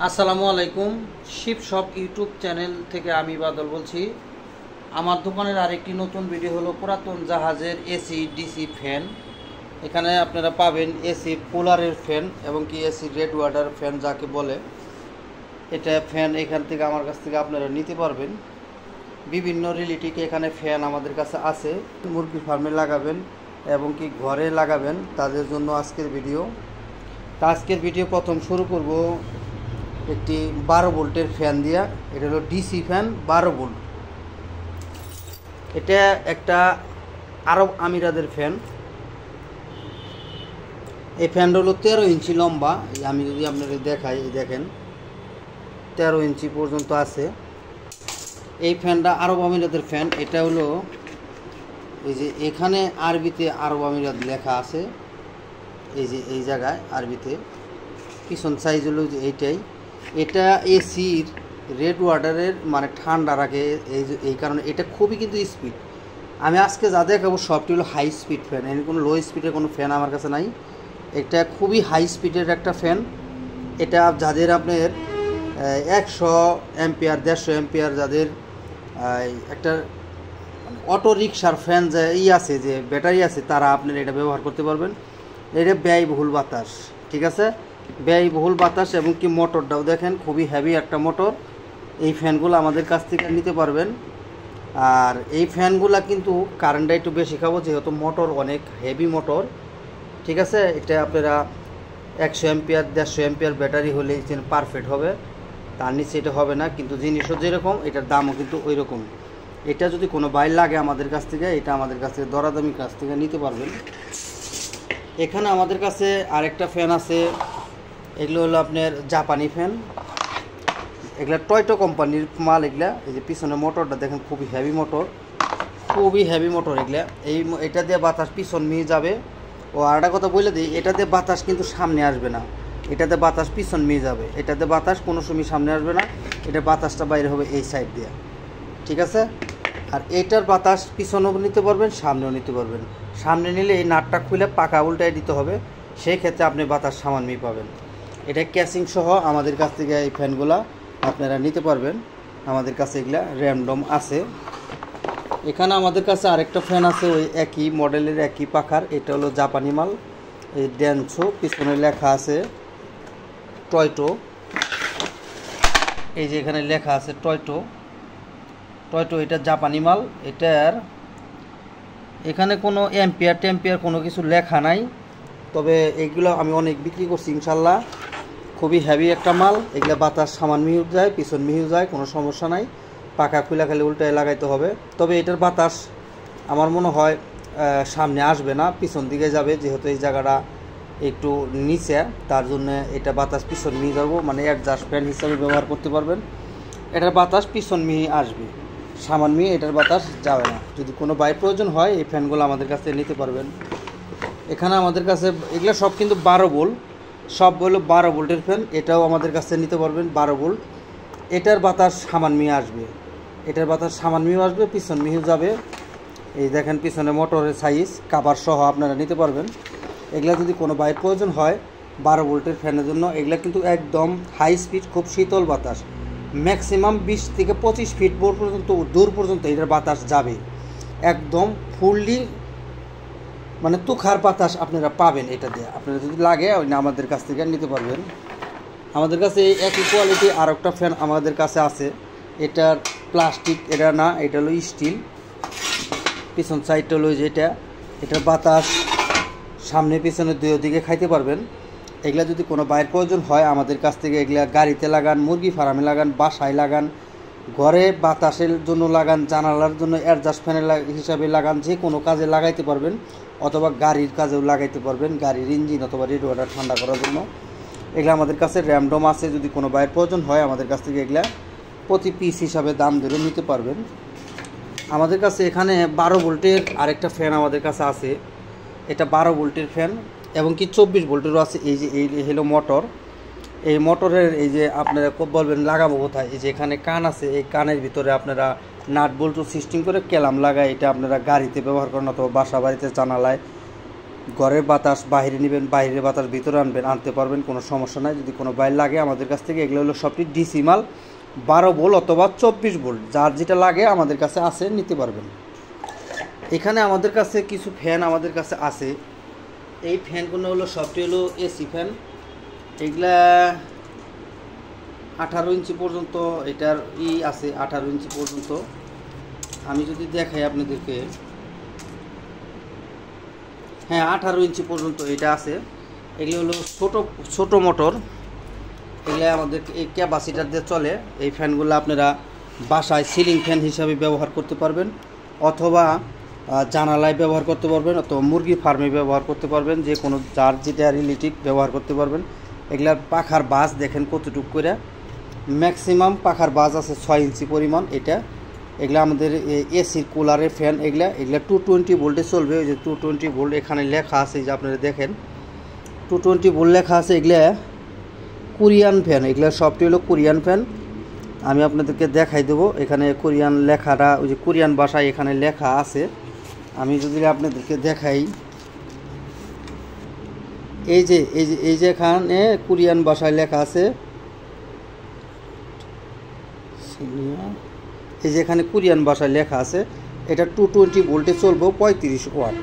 আসসালামু আলাইকুম। Sheep shop YouTube channel থেকে আমি বাদল বলছি। আমার দোকানের আরেকটি নতুন ভিডিও হলো পুরাতন জাহাজের এসি ডিসি ফ্যান। এখানে আপনারা পাবেন এসি কুলারের ফ্যান এবং কি এসি রেড ওয়াটার ফ্যান যাকে বলে, এটা ফ্যান এখান থেকে আমার কাছ থেকে আপনারা নিতে পারবেন। বিভিন্ন রিলেটিক এখানে ফ্যান আমাদের কাছে আছে, মুরগির ফার্মে লাগাবেন এবং কি ঘরে লাগাবেন তাদের জন্য আজকের ভিডিও। তা আজকের ভিডিও প্রথম শুরু করব একটি 12 ভোল্টের ফ্যান দিয়া। এটা হলো ডিসি ফ্যান 12 ভোল্ট। এটা একটা আরব আমিরাতের ফ্যান। এই ফ্যানটা হলো 13 ইঞ্চি লম্বা। আমি যদি আপনাদের দেখাই, দেখেন 13 ইঞ্চি পর্যন্ত আছে। এই ফ্যানটা আরব আমিরাতের ফ্যান। এটা হলো এই যে এখানে আরবিতে আরব আমিরাত লেখা আছে, এই যে এই জায়গায় আরবিতে। পিছন সাইজ হলো যে এইটাই। এটা এসির রেড ওয়াটারের মানে ঠান্ডা রাখে, এই কারণে এটা খুবই কিন্তু স্পিড। আমি আজকে যা দেখাবো সবটি হলো হাই স্পিড ফ্যান, এর কোনো লো স্পিডের কোনো ফ্যান আমার কাছে নাই। এটা খুবই হাই স্পিডের একটা ফ্যান। এটা যাদের আপনার 100 অ্যাম্পিয়ার 150 অ্যাম্পিয়ার যাদের একটা অটো রিক্সার ফ্যান যে আছে, যে ব্যাটারি আছে, তারা আপনারা এটা ব্যবহার করতে পারবেন। এটা ব্যয়বহুল বাতাস, ঠিক আছে, ব্যয়বহুল বাতাস। এবং কি মোটরটাও দেখেন খুবই হেভি একটা মোটর। এই ফ্যানগুলো আমাদের কাছ থেকে নিতে পারবেন। আর এই ফ্যানগুলো কিন্তু কারেন্টটা একটু বেশি খাবো, যেহেতু মোটর অনেক হেভি মোটর, ঠিক আছে। এটা আপনারা 100 অ্যাম্পিয়ার 150 অ্যাম্পিয়ার ব্যাটারি হলে পারফেক্ট হবে, তার নিচে এটা হবে না। কিন্তু জিনিসও যেরকম এটার দামও কিন্তু ওই রকম। এটা যদি কোনো বাইর লাগে আমাদের কাছ থেকে, এটা আমাদের কাছ থেকে দরাদামি কাছ থেকে নিতে পারবেন। এখানে আমাদের কাছে আরেকটা ফ্যান আছে। এগুলো হলো আপনার জাপানি ফ্যান। এগুলা টয়টো কোম্পানির মাল। এগুলা এই যে পিছনে মোটরটা দেখেন খুবই হেভি মোটর, খুবই হেভি মোটর এগুলা। এটা দিয়ে বাতাস পিছন নিয়ে যাবে। ও আর একটা কথা বলে দিই, এটা দিয়ে বাতাস কিন্তু সামনে আসবে না, এটাতে বাতাস পিছন নিয়ে যাবে। এটাতে বাতাস কোনো সময় সামনে আসবে না, এটা বাতাসটা বাইরে হবে এই সাইড দিয়ে, ঠিক আছে। আর এইটার বাতাস পিছনেও নিতে পারবেন, সামনেও নিতে পারবেন। সামনে নিলে এই নাটটা খুলে পাকা উল্টায় দিতে হবে, সেই ক্ষেত্রে আপনি বাতাস সামান্যই পাবেন। এটা ক্যাসিং সহ আমাদের কাছ থেকে এই ফ্যানগুলা আপনারা নিতে পারবেন। আমাদের কাছে এগুলা র্যান্ডম আছে। এখানে আমাদের কাছে আরেকটা ফ্যান আছে, ওই একই মডেলের একই পাখার। এটা হলো জাপানি মাল, এই ড্যানসো, পিছনে লেখা আছে টয়টো। এই যে এখানে লেখা আছে টয়টো। এটা জাপানি মাল। এটার এখানে কোনো অ্যাম্পিয়ার টেম্পিয়ার কোনো কিছু লেখা নাই, তবে এগুলো আমি অনেক বিক্রি করছি ইনশাল্লাহ। খুবই হেভি একটা মাল। এগুলো বাতাস সামান মিহিউ যায়, পিছন মিহিউ যায়, কোনো সমস্যা নাই। পাখা খুলে খালি উল্টায় লাগাইতে হবে। তবে এটার বাতাস আমার মনে হয় সামনে আসবে না, পিছন দিকে যাবে, যেহেতু এই জায়গাটা একটু নিচে, তার জন্য এটা বাতাস পিছন মিহি যাবো, মানে অ্যাডজাস্ট ফ্যান হিসাবে ব্যবহার করতে পারবেন। এটার বাতাস পিছন মিহি আসবে, সামান মিহি এটার বাতাস যাবে না। যদি কোনো বাইর প্রয়োজন হয় এই ফ্যানগুলো আমাদের কাছে নিতে পারবেন। এখানে আমাদের কাছে এগুলো সব কিন্তু 12 ভোল্ট, সব হলো 12 ভোল্টের ফ্যান। এটাও আমাদের কাছে নিতে পারবেন 12 ভোল্ট। এটার বাতাস সামান মিহি আসবে, এটার বাতাস সামান মিহি আসবে, পিছন মিহি যাবে। এই দেখেন পিছনে মোটরের সাইজ কাভার সহ আপনারা নিতে পারবেন। এগুলা যদি কোনো বাইর প্রয়োজন হয় 12 ভোল্টের ফ্যানের জন্য, এগুলা কিন্তু একদম হাই স্পিড, খুব শীতল বাতাস। ম্যাক্সিমাম 20 থেকে 25 ফিট পর্যন্ত দূর পর্যন্ত এটার বাতাস যাবে, একদম ফুললি মানে তুখার বাতাস আপনারা পাবেন। এটা দিয়ে আপনারা যদি লাগে আমাদের কাছ থেকে নিতে পারবেন। আমাদের কাছে এই একই কোয়ালিটি আর একটা ফ্যান আমাদের কাছে আছে। এটার প্লাস্টিক, এটা না, এটা হলো স্টিল। পিছন সাইডটা হলো যেটা, এটার বাতাস সামনে পিছনে দুই দিকে খাইতে পারবেন। এগুলা যদি কোনো বাইরের প্রয়োজন হয় আমাদের কাছ থেকে, এগুলা গাড়িতে লাগান, মুরগি ফার্মে লাগান, বাসায় লাগান, ঘরে বাতাসের জন্য লাগান, জানালার জন্য অ্যাডজাস্ট ফ্যানের হিসাবে লাগান, যে কোনো কাজে লাগাইতে পারবেন, অথবা গাড়ির কাজেও লাগাইতে পারবেন, গাড়ির ইঞ্জিন অথবা রেড ওয়াটার ঠান্ডা করার জন্য। এগুলো আমাদের কাছে র্যান্ডম আছে। যদি কোনো বাইরের প্রয়োজন হয় আমাদের কাছ থেকে এগুলা প্রতি পিস হিসাবে দাম ধরে নিতে পারবেন। আমাদের কাছে এখানে 12 ভোল্টের আরেকটা ফ্যান আমাদের কাছে আছে। এটা 12 ভোল্টের ফ্যান এবং কি 24 ভোল্টেরও আছে। এই যে এই হলো মোটর। এই মোটরের এই যে আপনারা বলবেন লাগাবো কোথায়, এই যে এখানে কান আছে, এই কানের ভিতরে আপনারা নাট বল্টু সিস্টেম করে কেলাম লাগায়, এটা আপনারা গাড়িতে ব্যবহার করেন অথবা বাসা বাড়িতে জানালায় ঘরের বাতাস বাইরে নেবেন, বাইরের বাতাস ভিতরে আনবেন, আনতে পারবেন, কোনো সমস্যা নাই। যদি কোনো বাইর লাগে আমাদের কাছ থেকে, এগুলো হলো সবটি ডিসি মাল, 12 ভোল্ট অথবা 24 ভোল্ট, যার যেটা লাগে আমাদের কাছে আছে, নিতে পারবেন। এখানে আমাদের কাছে কিছু ফ্যান আমাদের কাছে আছে। এই ফ্যানগুলো হলো সবটি হলো এসি ফ্যান। এগুলা 18 ইঞ্চি পর্যন্ত এটার আছে, 18 ইঞ্চি পর্যন্ত। আমি যদি দেখাই আপনাদেরকে, হ্যাঁ 18 ইঞ্চি পর্যন্ত এটা আছে। এগুলো হলো ছোট মোটর, এগুলো আমাদের এই ক্যাপাসিটার দিয়ে চলে। এই ফ্যানগুলো আপনারা বাসায় সিলিং ফ্যান হিসাবে ব্যবহার করতে পারবেন, অথবা জানালায় ব্যবহার করতে পারবেন, অথবা মুরগি ফার্মে ব্যবহার করতে পারবেন, যে কোনো যার যেটা রিলেটিভ ব্যবহার করতে পারবেন। এগুলার পাখার বাস দেখেন কতটুক করে, ম্যাক্সিমাম পাখার বাস আছে 6 ইঞ্চি পরিমাণ এটা। এগুলা আমাদের এসির কুলারের ফ্যান। এগুলা 220 ভোল্টে চলবে। ওই যে 220 ভোল্ট এখানে লেখা আছে, যে আপনারা দেখেন 220 ভোল্ট লেখা আছে। এগুলা কোরিয়ান ফ্যান, এগুলা সবটি হলো কোরিয়ান ফ্যান। আমি আপনাদেরকে দেখাই দেবো, এখানে কোরিয়ান লেখাটা, ওই যে কোরিয়ান ভাষায় এখানে লেখা আছে। আমি যদি আপনাদেরকে দেখাই, এই যে এখানে কোরিয়ান ভাষায় লেখা আছে, এই যে এখানে কোরিয়ান ভাষায় লেখা আছে। এটা 220 ভোল্টে চলবে, 35 ওয়াট।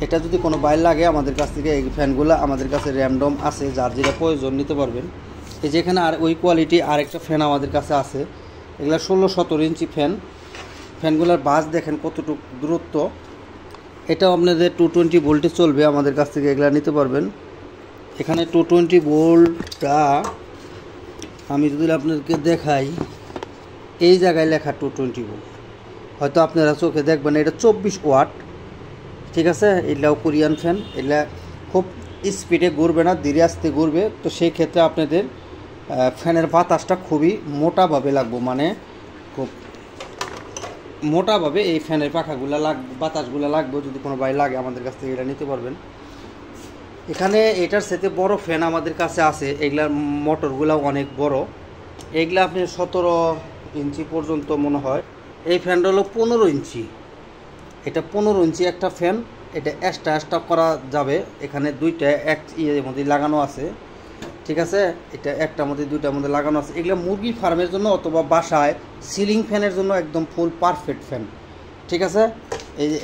এটা যদি কোনো বাইর লাগে আমাদের কাছ থেকে, এই ফ্যানগুলো আমাদের কাছে র্যান্ডম আছে, যার যেটা প্রয়োজন নিতে পারবেন। এই যে এখানে আর ওই কোয়ালিটি আরেকটা ফ্যান আমাদের কাছে আছে। এগুলো 16-17 ইঞ্চি ফ্যান। ফ্যানগুলোর বাস দেখেন কতটুকু দূরত্ব। এটাও আপনাদের 220 ভোল্টে চলবে, আমাদের কাছ থেকে এগুলো নিতে পারবেন। এখানে 220 ভোল্টটা আমি যদি আপনাদেরকে দেখাই, এই জায়গায় লেখা 220 ভোল্ট, হয়তো আপনারা চোখে দেখবেন এটা 24 ওয়াট। ঠিক আছে, এগুলাও কোরিয়ান ফ্যান। এগুলা খুব স্পিডে ঘুরবে না, ধীরে আস্তে ঘুরবে। তো সেই ক্ষেত্রে আপনাদের ফ্যানের বাতাসটা খুবই মোটাভাবে লাগবে, মানে খুব মোটাভাবে এই ফ্যানের পাখাগুলো বাতাসগুলো লাগবে। যদি কোনো বাইরে লাগে আমাদের কাছ থেকে এটা নিতে পারবেন। এখানে এটার সাথে বড় ফ্যান আমাদের কাছে আছে। এগুলার মোটরগুলো অনেক বড়, এগুলা আপনি 17 ইঞ্চি পর্যন্ত মনে হয়। এই ফ্যানটা হলো 15 ইঞ্চি। এটা 15 ইঞ্চি একটা ফ্যান। এটা এক্সট্রা করা যাবে। এখানে দুইটা এক ইয়ের মধ্যে লাগানো আছে। ঠিক আছে, এটা একটার মধ্যে দুইটার মধ্যে লাগানো আছে। এগুলো মুরগি ফার্মের জন্য অথবা বাসায় সিলিং ফ্যানের জন্য একদম ফুল পারফেক্ট ফ্যান। ঠিক আছে,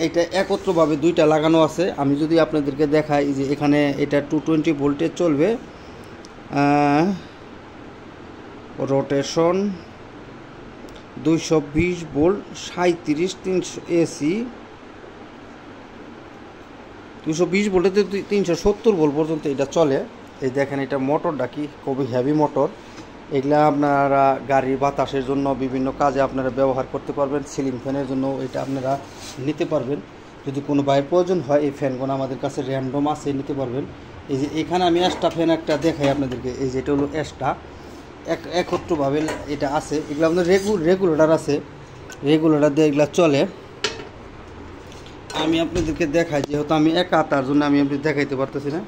এইটা একত্রভাবে দুইটা লাগানো আছে। আমি যদি আপনাদেরকে দেখাই, যে এখানে এটা 220 ভোল্টে চলবে, রোটেশন 220 ভোল্ট, 37 300 এসি, 220 ভোল্টে 370 ভোল্ট পর্যন্ত এটা চলে। এই দেখেন, এটা মোটরটা কি খুবই হেভি মোটর। এগুলা আপনারা গাড়ির বাতাসের জন্য বিভিন্ন কাজে আপনারা ব্যবহার করতে পারবেন। সিলিং ফ্যানের জন্য এটা আপনারা নিতে পারবেন। যদি কোনো বাইরের প্রয়োজন হয়, এই ফ্যানগুলো আমাদের কাছে র্যান্ডম আছে, নিতে পারবেন। এই যে এখানে আমি এক্সট্রা ফ্যান একটা দেখাই আপনাদেরকে। এই যে এটা হলো এক্সট্রা, একত্রভাবে এটা আছে। এগুলো আমাদের রেগুলেটর আছে, রেগুলেটর দিয়ে এগুলো চলে। আমি আপনাদেরকে দেখাই, যেহেতু আমি একা, তার জন্য আমি আপনি দেখাইতে পারতেছি না।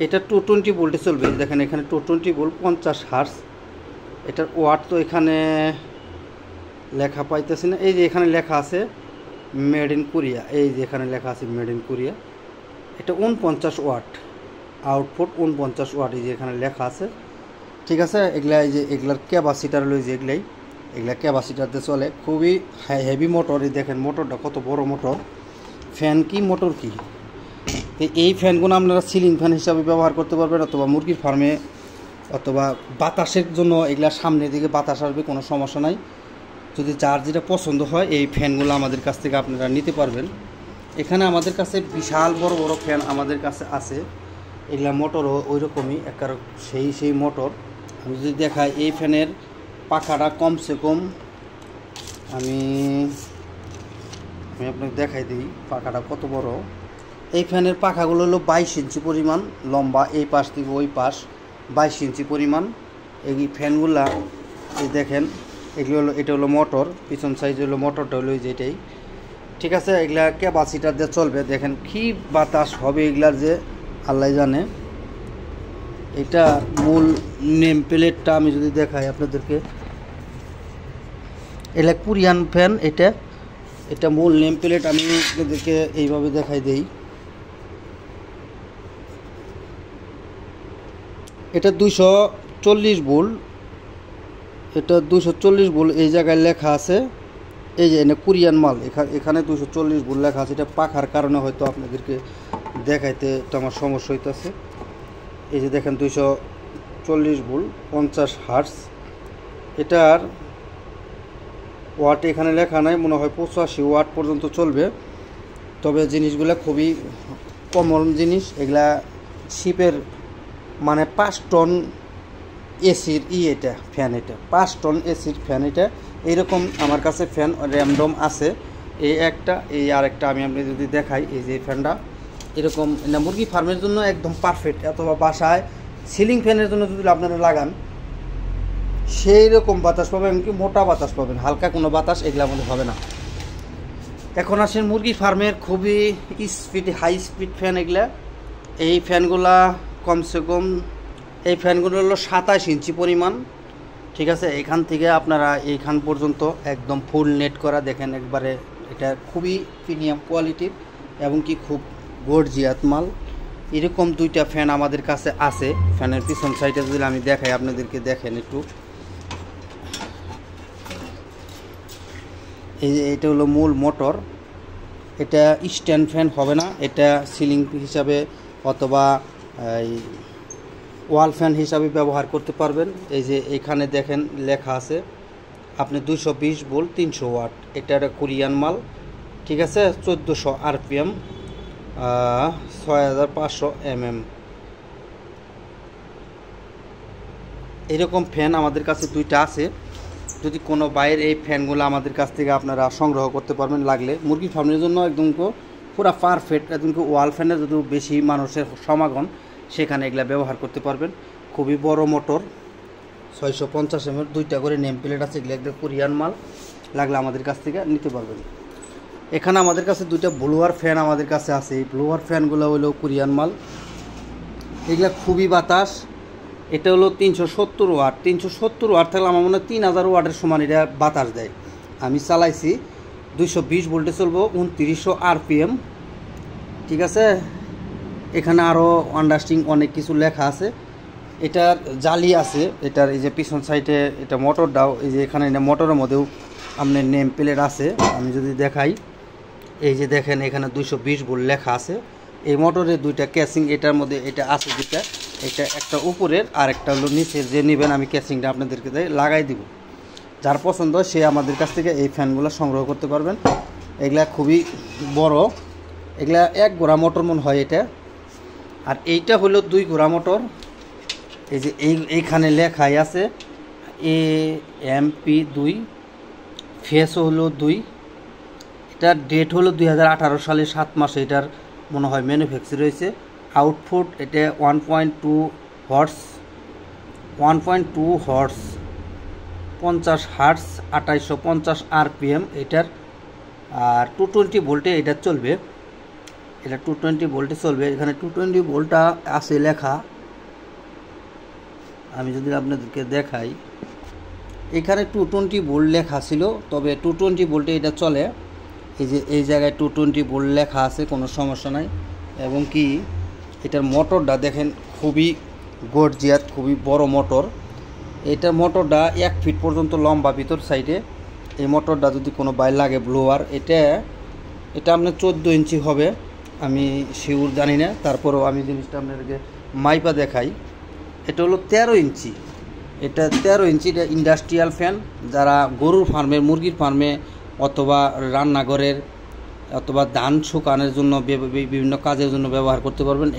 এটা 220 ভোল্টে চলবে। দেখেন এখানে 220 ভোল্ট, 50 হার্জ। এটার ওয়াট তো এখানে লেখা পাইতেছি না। এই যে এখানে লেখা আছে মেড ইন কোরিয়া, এই যে এখানে লেখা আছে মেড ইন কোরিয়া। এটা 49 ওয়াট, আউটপুট 49 ওয়াট, এই যে এখানে লেখা আছে। ঠিক আছে, এগুলা এই যে এগুলার ক্যাপাসিটার হলো, যে এগুলা ক্যাপাসিটারতে চলে। খুবই হেভি মোটর। এই দেখেন মোটরটা কত বড় মোটর। ফ্যান কি মোটর কি। তো এই ফ্যানগুলো আপনারা সিলিং ফ্যান হিসাবে ব্যবহার করতে পারবেন, অথবা মুরগির ফার্মে, অথবা বাতাসের জন্য। এগুলা সামনের দিকে বাতাস আসবে, কোনো সমস্যা নাই। যদি যার যেটা পছন্দ হয়, এই ফ্যানগুলো আমাদের কাছ থেকে আপনারা নিতে পারবেন। এখানে আমাদের কাছে বিশাল বড় বড় ফ্যান আমাদের কাছে আছে। এগুলা মোটরও ওই রকমই, একবার সেই মোটর। আমি যদি দেখাই, এই ফ্যানের পাখাটা কমসে কম আমি আপনাকে দেখাই দিই পাখাটা কত বড়। এই ফ্যানের পাখাগুলো হলো 22 ইঞ্চি পরিমাণ লম্বা, এই পাশ থেকে ওই পাশ 22 ইঞ্চি পরিমাণ। এই ফ্যানগুলা এই দেখেন, এগুলো হলো, এটা হলো মোটর, পিছন সাইজ হলো মোটরটা হলো যেটাই। ঠিক আছে, এগুলা ক্যাপাসিটার দিয়ে চলবে। দেখেন কি বাতাস হবে এগুলার, যে আল্লাহ জানে। এটা মূল নেম প্লেটটা আমি যদি দেখাই আপনাদেরকে, এটা কোরিয়ান ফ্যান। এটা মূল নেম প্লেট আমি আপনাদেরকে এইভাবে দেখাই দেই। এটা 240 ভোল্ট, এটা 240 ভোল্ট এই জায়গায় লেখা আছে। এই যে এনে কোরিয়ান মাল, এখানে 240 ভোল্ট লেখা আছে। এটা পাখার কারণে হয়তো আপনাদেরকে দেখাইতে একটু আমার সমস্যা হইতেছে। এই যে দেখেন 240 ভোল্ট 50 হার্টজ। এটার ওয়াট এখানে লেখা নাই, মনে হয় 85 ওয়াট পর্যন্ত চলবে। তবে জিনিসগুলো খুবই কমন জিনিস, এগুলা শিপের মানে 5 টন এসির এটা ফ্যান, এটা 5 টন এসির ফ্যান। এটা এইরকম আমার কাছে ফ্যান র্যান্ডম আছে, এই একটা এই আরেকটা আমি আপনি যদি দেখাই। এই যে ফ্যানটা এরকম না, মুরগি ফার্মের জন্য একদম পারফেক্ট, অথবা বাসায় সিলিং ফ্যানের জন্য যদি আপনারা লাগান সেই রকম বাতাস পাবেন, এমনকি মোটা বাতাস পাবেন, হালকা কোনো বাতাস এগুলোর মধ্যে হবে না। এখন আসেন মুরগি ফার্মের খুবই স্পিড হাই স্পিড ফ্যান এগুলা। এই ফ্যানগুলা কমসে কম এই ফ্যানগুলো হলো 27 ইঞ্চি পরিমাণ, ঠিক আছে। এখান থেকে আপনারা এইখান পর্যন্ত একদম ফুল নেট করা, দেখেন একবারে এটা খুবই প্রিমিয়াম কোয়ালিটির এবং কি খুব গর্জিয়াস মাল। এরকম 2টা ফ্যান আমাদের কাছে আছে। ফ্যানের পিছন সাইডে যদি আমি দেখাই আপনাদেরকে, দেখেন একটু। এই যে এটা হলো মূল মোটর, এটা স্ট্যান্ড ফ্যান হবে না, এটা সিলিং হিসাবে অথবা এই ওয়াল ফ্যান হিসাবে ব্যবহার করতে পারবেন। এই যে এখানে দেখেন লেখা আছে আপনি 220 ভোল্ট 300 ওয়াট। এটা একটা কোরিয়ান মাল, ঠিক আছে। 1400 আরপিএম, 6500 mm। এরকম ফ্যান আমাদের কাছে 2টা আছে। যদি কোনো বাইরের এই ফ্যানগুলো আমাদের কাছ থেকে আপনারা সংগ্রহ করতে পারবেন, লাগলে মুরগি ফার্মের জন্য একদম পুরো পারফেক্ট। একদম ওয়াল ফ্যানের যদি বেশি মানুষের সমাগম, সেখানে এগুলা ব্যবহার করতে পারবেন। খুবই বড় মোটর, 650 mm, 2টা করে নেম প্লেট আছে। এগুলো একদম কোরিয়ান মাল, লাগলে আমাদের কাছ থেকে নিতে পারবেন। এখানে আমাদের কাছে 2টা ব্লোয়ার ফ্যান আমাদের কাছে আছে। এই ব্লোয়ার ফ্যানগুলো হলো কোরিয়ান মাল, এগুলা খুবই বাতাস। এটা হলো 370 ওয়াট। 370 ওয়াট থাকলে আমার মনে হয় 3000 ওয়াটের সমান এটা বাতাস দেয়। আমি চালাইছি, 220 ভোল্টে চলবো, 2900 আরপিএম, ঠিক আছে। এখানে আরও আন্ডারস্টিং অনেক কিছু লেখা আছে। এটার জালি আছে, এটার এই যে পিছন সাইডে এটা মোটরটাও, এই যে এখানে মোটরের মধ্যেও আপনার নেম প্লেট আছে। আমি যদি দেখাই, এই যে দেখেন এখানে 220 ভোল্ট লেখা আছে। এই মোটরের 2টা ক্যাসিং এটার মধ্যে এটা আছে 2টা, এটা একটা উপরের আর একটা হলো নিচের। যে নেবেন আমি ক্যাসিংটা আপনাদেরকে লাগাই দিব। যার পছন্দ সে আমাদের কাছ থেকে এই ফ্যানগুলো সংগ্রহ করতে পারবেন। এগুলা খুবই বড়, এগুলা 1 ঘোড়া মোটর মনে হয় এটা। আর এইটা হলো 2 ঘোড়া মোটর। এই যে এইখানে লেখাই আছে AMP2, ফেসও হলো 2। এটার ডেট হলো 2018 সালের 7 মাসে এটার মনে হয় ম্যানুফ্যাকচার হয়েছে। আউটপুট এটা 1.2 হর্স, 50 হার্টস, 2850 আরপিএম এটার। আর 220 ভোল্টে এটা চলবে, এটা 220 ভোল্টে চলবে। এখানে 220 ভোল্টটা আছে লেখা, আমি যদি আপনাদেরকে দেখাই, এখানে 220 ভোল্ট লেখা ছিল, তবে 220 ভোল্টে এটা চলে। এই যে এই জায়গায় 220 ভোল্ট লেখা আছে, কোনো সমস্যা নাই। এবং কি এটার মোটরটা দেখেন খুবই গর্জিয়াস, খুবই বড় মোটর। এটার মোটরটা 1 ফিট পর্যন্ত লম্বা ভিতর সাইডে। এই মোটরটা যদি কোনো বাইর লাগে ব্লোয়ার, এটা আপনার 14 ইঞ্চি হবে, আমি শিওর জানি না। তারপরেও আমি জিনিসটা আপনাদেরকে মাইপা দেখাই। এটা হলো 13 ইঞ্চি, এটা 13 ইঞ্চি। এটা ইন্ডাস্ট্রিয়াল ফ্যান, যারা গরুর ফার্মে, মুরগির ফার্মে অথবা রান্নাঘরের অথবা ধান শুকানোর জন্য বিভিন্ন কাজের জন্য ব্যবহার করতে পারবেন।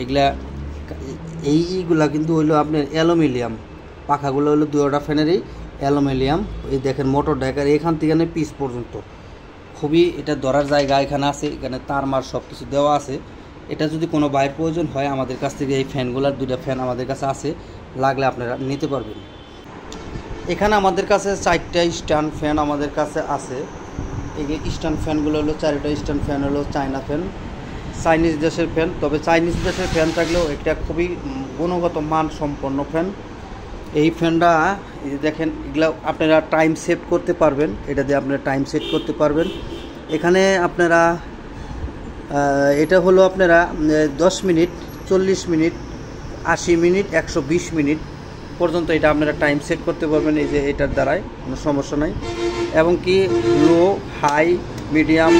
এইগুলা কিন্তু হইলো আপনার অ্যালুমিনিয়াম, পাখাগুলো হলো 2টা ফ্যানেরই অ্যালুমিনিয়াম। এই দেখেন মোটর ডাইকার এখান থেকে পিস পর্যন্ত খুবই এটা ধরার জায়গা এখানে আছে, এখানে তারমার সব কিছু দেওয়া আছে। এটা যদি কোনো বাইরের প্রয়োজন হয় আমাদের কাছ থেকে এই ফ্যানগুলোর 2টা ফ্যান আমাদের কাছে আছে, লাগলে আপনারা নিতে পারবেন। এখানে আমাদের কাছে 4টা স্ট্যান্ড ফ্যান আমাদের কাছে আছে। এই যে স্ট্যান্ড ফ্যানগুলো হলো 4টা স্ট্যান্ড ফ্যান হলো চায়না ফ্যান, চাইনিজ দেশের ফ্যান। তবে চাইনিজ দেশের ফ্যান থাকলেও এটা খুবই গুণগত মান সম্পন্ন ফ্যান। এই ফ্যানটা এই যে দেখেন, এগুলো আপনারা টাইম সেট করতে পারবেন, এটা দিয়ে আপনারা টাইম সেট করতে পারবেন। এখানে আপনারা এটা হলো আপনারা 10 মিনিট, 40 মিনিট 80 মিনিট 120 মিনিট পর্যন্ত এটা আপনারা টাইম সেট করতে পারবেন এই যে এটার দ্বারাই, কোনো সমস্যা নাই। এবং কি লো, হাই, মিডিয়াম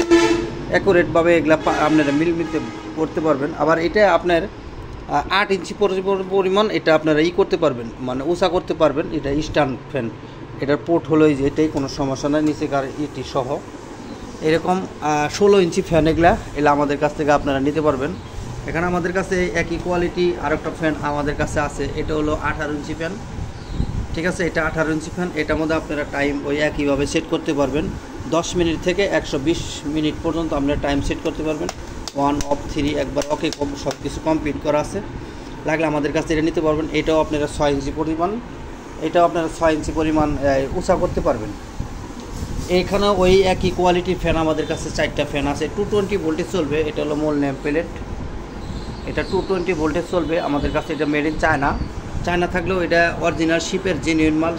অ্যাকুরেটভাবে এগুলা আপনারা মিলমিতে করতে পারবেন। আবার এটা আপনার 8 ইঞ্চি পরিমাণ এটা আপনারা করতে পারবেন, মানে উঁচা করতে পারবেন। এটা স্ট্যান্ড ফ্যান, এটার পোর্ট হলো এই যে এটাই, কোনো সমস্যা নাই, নিচেকার ইটি সহ। এরকম 16 ইঞ্চি ফ্যান এগুলা আমাদের কাছ থেকে আপনারা নিতে পারবেন। এখানে আমাদের কাছে একই কোয়ালিটি আরেকটা ফ্যান আমাদের কাছে আছে, এটা হলো 18 ইঞ্চি ফ্যান। ঠিক আছে, এটা 18 ইঞ্চি ফ্যান। এটার মধ্যে আপনারা টাইম ওই একইভাবে সেট করতে পারবেন। 10 মিনিট থেকে 120 মিনিট পর্যন্ত আপনারা টাইম সেট করতে পারবেন। 1 অফ 3 একবার ওকে, সব কিছু কমপ্লিট করা আছে। লাগলে আমাদের কাছে এটা নিতে পারবেন। এটাও আপনারা 6 ইঞ্চি পরিমাণ, এটাও আপনারা 6 ইঞ্চি পরিমাণ উঁচা করতে পারবেন। এইখানে ওই একই কোয়ালিটির ফ্যান আমাদের কাছে 4টা ফ্যান আছে। 220 ভোল্টেজ চলবে, এটা হলো মূল নেম প্লেট। এটা 220 ভোল্টেজ চলবে আমাদের কাছে। এটা মেড ইন চায়না থাকলেও এটা অরিজিনাল শিপের জেনুইন মাল।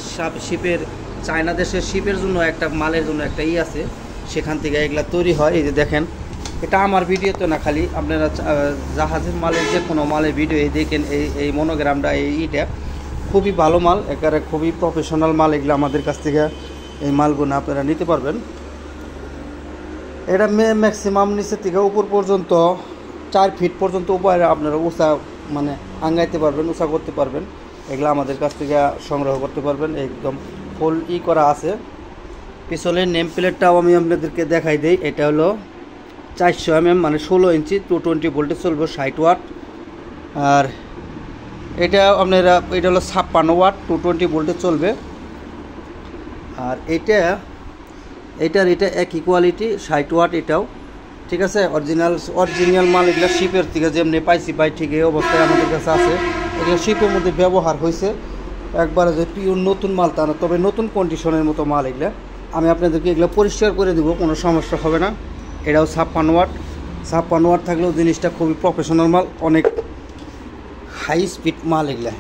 শিপের চায়না দেশের শিপের জন্য একটা মালের জন্য একটা আছে, সেখান থেকে এগুলা তৈরি হয়। এই যে দেখেন, এটা আমার ভিডিও তো না, খালি আপনারা জাহাজের মালের যে কোনো মালের ভিডিও দেখেন। এই মনোগ্রামটা এইটা খুবই ভালো মাল, একেবারে খুবই প্রফেশনাল মাল। এগুলো আমাদের কাছ থেকে এই মালগুলো আপনারা নিতে পারবেন। এটা ম্যাক্সিমাম নিচের থেকে উপর পর্যন্ত 4 ফিট পর্যন্ত উপরে আপনারা উঁচা মানে আঙ্গাইতে পারবেন, উঁচা করতে পারবেন। এগুলো আমাদের কাছ থেকে সংগ্রহ করতে পারবেন। একদম ফুল করা আছে। পিছনের নেম প্লেটটাও আমি আপনাদেরকে দেখাই দিই। এটা হলো 400 mm, মানে 16 ইঞ্চি, 220 ভোল্টেজ চলবে, 60 ওয়াট। আর এটা আপনারা, এটা হলো 56 ওয়াট, 220 ভোল্টেজ চলবে। আর এটা একই কোয়ালিটি, 60 ওয়াট এটাও। ঠিক আছে, অরিজিনাল মাল। এগুলো শিপের থেকে যেমনি পাইছি পাই ঠিক এই অবস্থায় আমাদের কাছে আছে। এগুলো শিপের মধ্যে ব্যবহার হয়েছে, একবারে যে পিওর নতুন মাল তা না, তবে নতুন কন্ডিশনের মতো মাল। এগুলো আমি আপনাদেরকে এগুলো পরিষ্কার করে দেবো, কোনো সমস্যা হবে না। এটাও 56 ওয়াট থাকলেও জিনিসটা খুবই প্রফেশনাল মাল, অনেক হাই স্পিড মাল এগুলা।